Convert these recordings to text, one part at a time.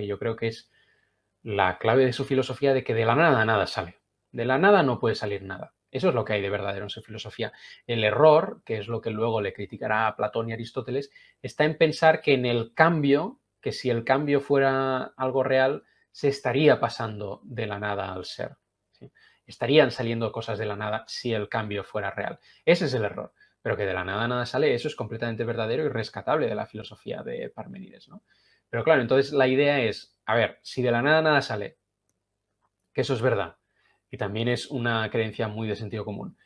yo creo que es la clave de su filosofía, de que de la nada nada sale. De la nada no puede salir nada. Eso es lo que hay de verdadero en su filosofía. El error, que es lo que luego le criticará a Platón y Aristóteles, está en pensar que en el cambio, que si el cambio fuera algo real, se estaría pasando de la nada al ser. ¿Sí? Estarían saliendo cosas de la nada si el cambio fuera real. Ese es el error. Pero que de la nada nada sale, eso es completamente verdadero y rescatable de la filosofía de Parménides, ¿no? Pero claro, entonces la idea es, a ver, si de la nada nada sale, que eso es verdad, y también es una creencia muy de sentido común,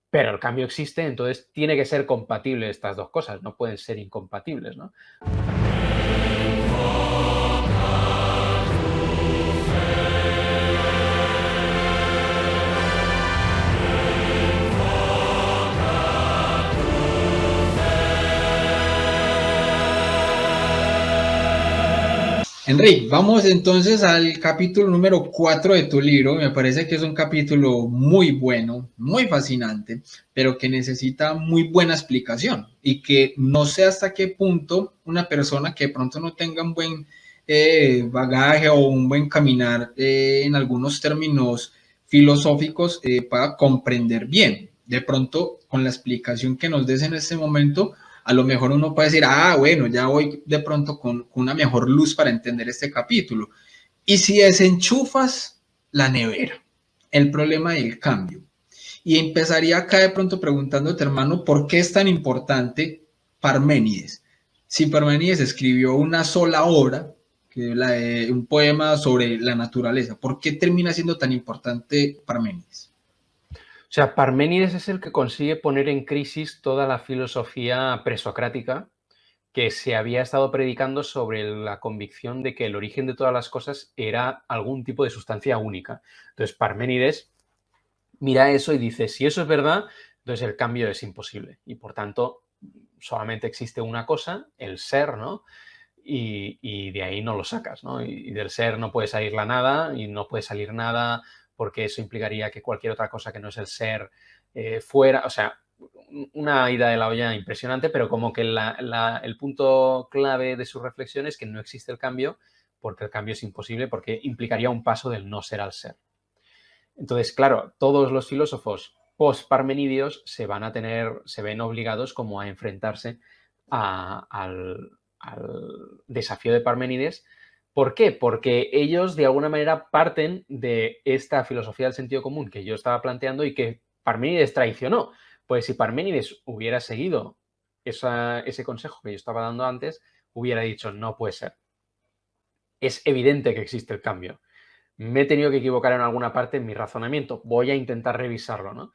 pero el cambio existe, entonces tiene que ser compatible estas dos cosas, no pueden ser incompatibles, ¿no? Enrique, vamos entonces al capítulo número 4 de tu libro. Me parece que es un capítulo muy bueno, muy fascinante, pero que necesita muy buena explicación y que no sé hasta qué punto una persona que de pronto no tenga un buen bagaje o un buen caminar en algunos términos filosóficos pueda comprender bien. De pronto, con la explicación que nos des en este momento, a lo mejor uno puede decir, bueno, ya voy de pronto con una mejor luz para entender este capítulo. Y si desenchufas la nevera, el problema del cambio. Y empezaría acá de pronto preguntándote, hermano, ¿por qué es tan importante Parménides? Si Parménides escribió una sola obra, que un poema sobre la naturaleza, ¿por qué termina siendo tan importante Parménides? O sea, Parménides es el que consigue poner en crisis toda la filosofía presocrática que se había estado predicando sobre la convicción de que el origen de todas las cosas era algún tipo de sustancia única. Entonces, Parménides mira eso y dice, si eso es verdad, entonces el cambio es imposible y por tanto solamente existe una cosa, el ser, ¿no? Y de ahí no lo sacas, ¿no? Y del ser no puede salir la nada y no puede salir nada porque eso implicaría que cualquier otra cosa que no es el ser fuera, o sea, una ida de la olla impresionante, pero como que el punto clave de su reflexión es que no existe el cambio porque el cambio es imposible, porque implicaría un paso del no ser al ser. Entonces, claro, todos los filósofos post-parmenidios se ven obligados como a enfrentarse al desafío de Parménides. ¿Por qué? Porque ellos de alguna manera parten de esta filosofía del sentido común que yo estaba planteando y que Parménides traicionó. Pues si Parménides hubiera seguido ese consejo que yo estaba dando antes, hubiera dicho, no puede ser. Es evidente que existe el cambio. Me he tenido que equivocar en alguna parte en mi razonamiento. Voy a intentar revisarlo, ¿no?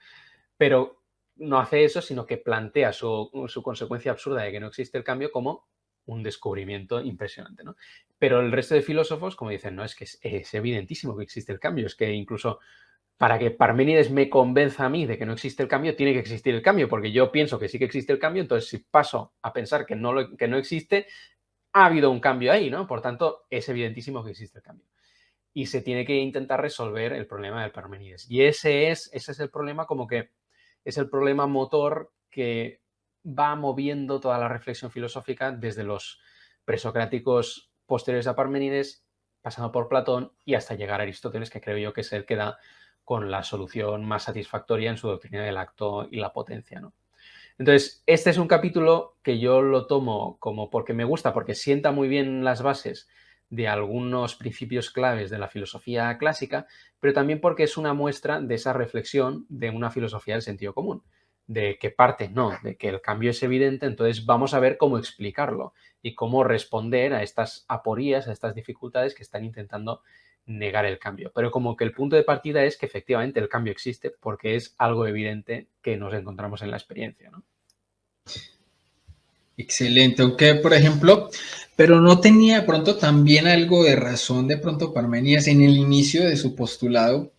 Pero no hace eso, sino que plantea su consecuencia absurda de que no existe el cambio como un descubrimiento impresionante, ¿no? Pero el resto de filósofos, como dicen, no, es que es evidentísimo que existe el cambio. Es que incluso para que Parménides me convenza a mí de que no existe el cambio, tiene que existir el cambio, porque yo pienso que sí que existe el cambio, entonces si paso a pensar que no existe, ha habido un cambio ahí, ¿no? Por tanto, es evidentísimo que existe el cambio y se tiene que intentar resolver el problema del Parménides. Y ese es el problema, como que es el problema motor que va moviendo toda la reflexión filosófica desde los presocráticos posteriores a Parménides, pasando por Platón y hasta llegar a Aristóteles, que creo yo que es el que da con la solución más satisfactoria en su doctrina del acto y la potencia, ¿no? Entonces, este es un capítulo que yo lo tomo como porque me gusta, porque sienta muy bien las bases de algunos principios claves de la filosofía clásica, pero también porque es una muestra de esa reflexión de una filosofía del sentido común, de que parte, no, de que el cambio es evidente, entonces vamos a ver cómo explicarlo y cómo responder a estas aporías, a estas dificultades que están intentando negar el cambio. Pero como que el punto de partida es que efectivamente el cambio existe porque es algo evidente que nos encontramos en la experiencia, ¿no? Excelente, aunque por ejemplo, pero no tenía de pronto también algo de razón de pronto Parmenides en el inicio de su postulado,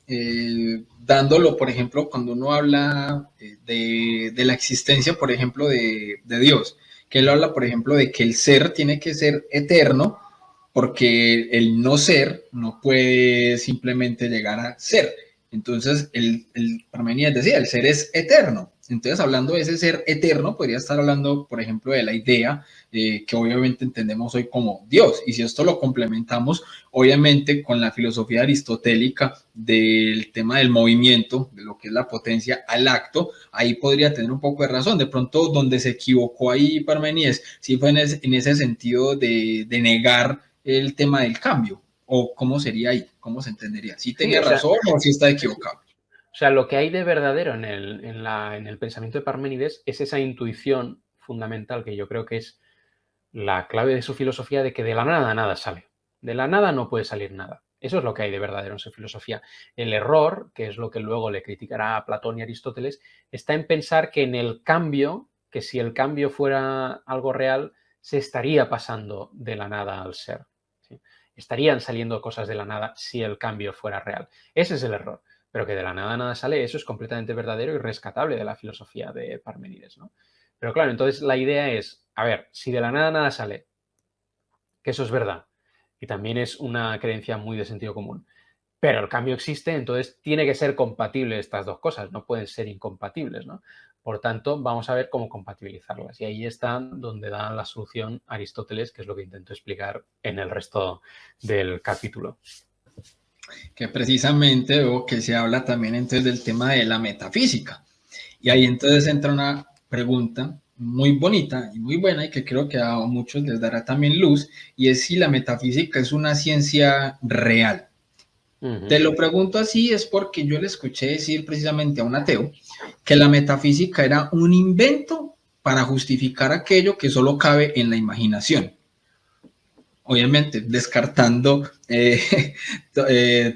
dándolo, por ejemplo, cuando uno habla de la existencia, por ejemplo, de Dios, que él habla, por ejemplo, de que el ser tiene que ser eterno, porque el no ser no puede simplemente llegar a ser. Entonces, el Parmenides decía, el ser es eterno. Entonces, hablando de ese ser eterno, podría estar hablando, por ejemplo, de la idea que obviamente entendemos hoy como Dios. Y si esto lo complementamos, obviamente, con la filosofía aristotélica del tema del movimiento, de lo que es la potencia al acto, ahí podría tener un poco de razón. De pronto, donde se equivocó ahí Parménides, sí fue en ese sentido de negar el tema del cambio. ¿O cómo sería ahí? ¿Cómo se entendería? ¿Sí Sí, tenía razón o sí está equivocado? o sea, lo que hay de verdadero en el pensamiento de Parménides es esa intuición fundamental que yo creo que es la clave de su filosofía, de que de la nada nada sale. De la nada no puede salir nada. Eso es lo que hay de verdadero en su filosofía. El error, que es lo que luego le criticará a Platón y Aristóteles, está en pensar que en el cambio, que si el cambio fuera algo real, se estaría pasando de la nada al ser. ¿Sí? Estarían saliendo cosas de la nada si el cambio fuera real. Ese es el error. Pero que de la nada nada sale, eso es completamente verdadero y rescatable de la filosofía de Parménides, ¿no? Pero claro, entonces la idea es, a ver, si de la nada nada sale, que eso es verdad, y también es una creencia muy de sentido común, pero el cambio existe, entonces tiene que ser compatible estas dos cosas, no pueden ser incompatibles, ¿no? Por tanto, vamos a ver cómo compatibilizarlas. Y ahí está donde da la solución Aristóteles, que es lo que intento explicar en el resto del capítulo. Que precisamente veo que se habla también entonces del tema de la metafísica. Y ahí entonces entra una pregunta muy bonita y muy buena y que creo que a muchos les dará también luz, y es si la metafísica es una ciencia real. Te lo pregunto así es porque yo le escuché decir precisamente a un ateo que la metafísica era un invento para justificar aquello que solo cabe en la imaginación. Obviamente, descartando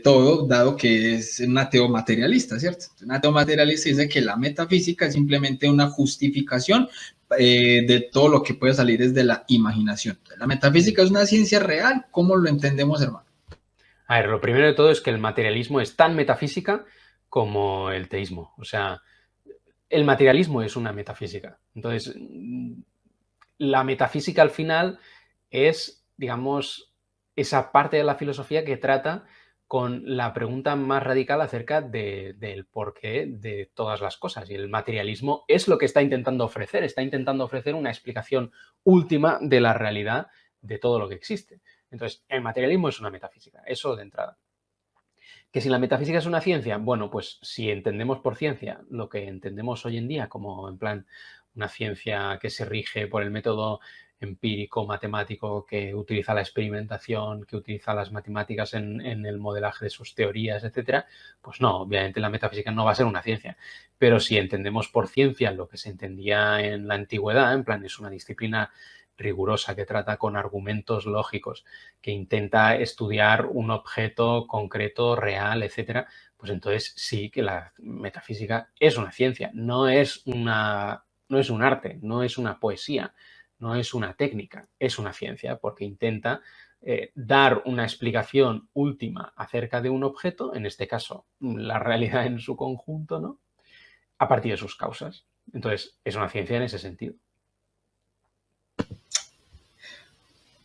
todo, dado que es un ateo materialista, ¿cierto? Un ateo materialista dice que la metafísica es simplemente una justificación de todo lo que puede salir desde la imaginación. La metafísica es una ciencia real, ¿cómo lo entendemos, hermano? A ver, lo primero de todo es que el materialismo es tan metafísica como el teísmo. O sea, el materialismo es una metafísica. Entonces, la metafísica al final es, digamos, esa parte de la filosofía que trata con la pregunta más radical acerca del porqué de todas las cosas. Y el materialismo es lo que está intentando ofrecer una explicación última de la realidad de todo lo que existe. Entonces, el materialismo es una metafísica, eso de entrada. Que si la metafísica es una ciencia, bueno, pues si entendemos por ciencia lo que entendemos hoy en día como en plan una ciencia que se rige por el método empírico, matemático, que utiliza la experimentación, que utiliza las matemáticas en el modelaje de sus teorías, etcétera, pues no, obviamente la metafísica no va a ser una ciencia. Pero si entendemos por ciencia lo que se entendía en la antigüedad, en plan es una disciplina rigurosa que trata con argumentos lógicos, que intenta estudiar un objeto concreto, real, etcétera, pues entonces sí que la metafísica es una ciencia, no es un arte, no es una poesía, no es una técnica, es una ciencia porque intenta dar una explicación última acerca de un objeto, en este caso la realidad en su conjunto, ¿no? A partir de sus causas. Entonces, es una ciencia en ese sentido.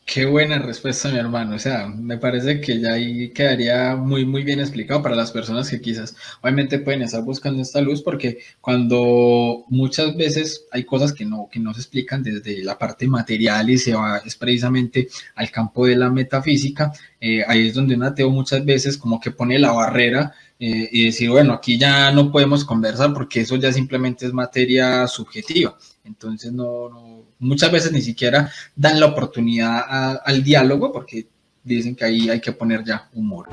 Qué buena respuesta, mi hermano. O sea, me parece que ya ahí quedaría muy, muy bien explicado para las personas que quizás obviamente pueden estar buscando esta luz, porque cuando muchas veces hay cosas que no se explican desde la parte material y se va es precisamente al campo de la metafísica, ahí es donde un ateo muchas veces como que pone la barrera y decir, bueno, aquí ya no podemos conversar porque eso ya simplemente es materia subjetiva. Entonces, muchas veces ni siquiera dan la oportunidad al diálogo porque dicen que ahí hay que poner ya humor.